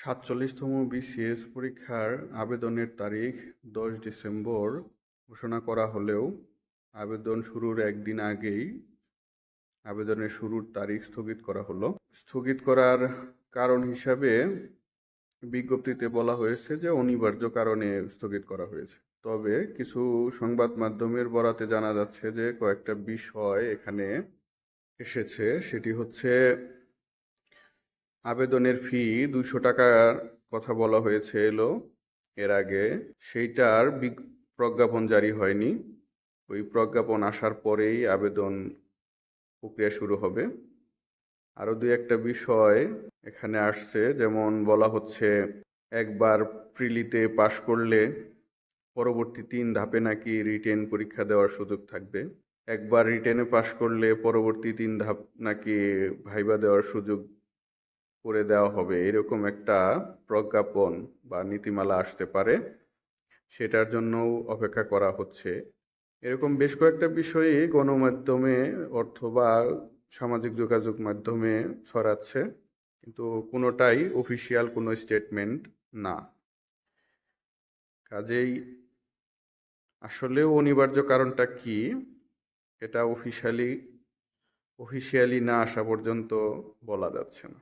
৪৭তম BCS পরীক্ষার আবেদনের তারিখ ১০ ডিসেম্বর ঘোষণা করা হলেও আবেদন শুরুর একদিন আগেই আবেদনের শুরুর তারিখ স্থগিত করা হলো। স্থগিত করার কারণ হিসাবে বিজ্ঞপ্তিতে বলা হয়েছে যে অনিবার্য কারণে স্থগিত করা হয়েছে। তবে কিছু সংবাদ মাধ্যমের বরাতে জানা যাচ্ছে যে কয়েকটা বিষয় এখানে এসেছে। সেটি হচ্ছে আবেদনের ফি ২০০ টাকার কথা বলা হয়েছিল এর আগে। সেইটার প্রজ্ঞাপন জারি হয়নি। ওই প্রজ্ঞাপন আসার পরেই আবেদন প্রক্রিয়া শুরু হবে। আরও দুই একটা বিষয় এখানে আসছে, যেমন বলা হচ্ছে একবার প্রিলিতে পাশ করলে পরবর্তী ৩ ধাপে নাকি রিটেন পরীক্ষা দেওয়ার সুযোগ থাকবে। একবার রিটেনে পাশ করলে পরবর্তী ৩ ধাপ নাকি ভাইবা দেওয়ার সুযোগ করে দেওয়া হবে, এরকম একটা প্রজ্ঞাপন বা নীতিমালা আসতে পারে। সেটার জন্যও অপেক্ষা করা হচ্ছে। এরকম বেশ কয়েকটা বিষয়ে গণমাধ্যমে অথবা সামাজিক যোগাযোগ মাধ্যমে ছড়াচ্ছে, কিন্তু কোনোটাই অফিসিয়াল কোনো স্টেটমেন্ট না। কাজেই আসলেও অনিবার্য কারণটা কি, এটা অফিসিয়ালি না আসা পর্যন্ত বলা যাচ্ছে না।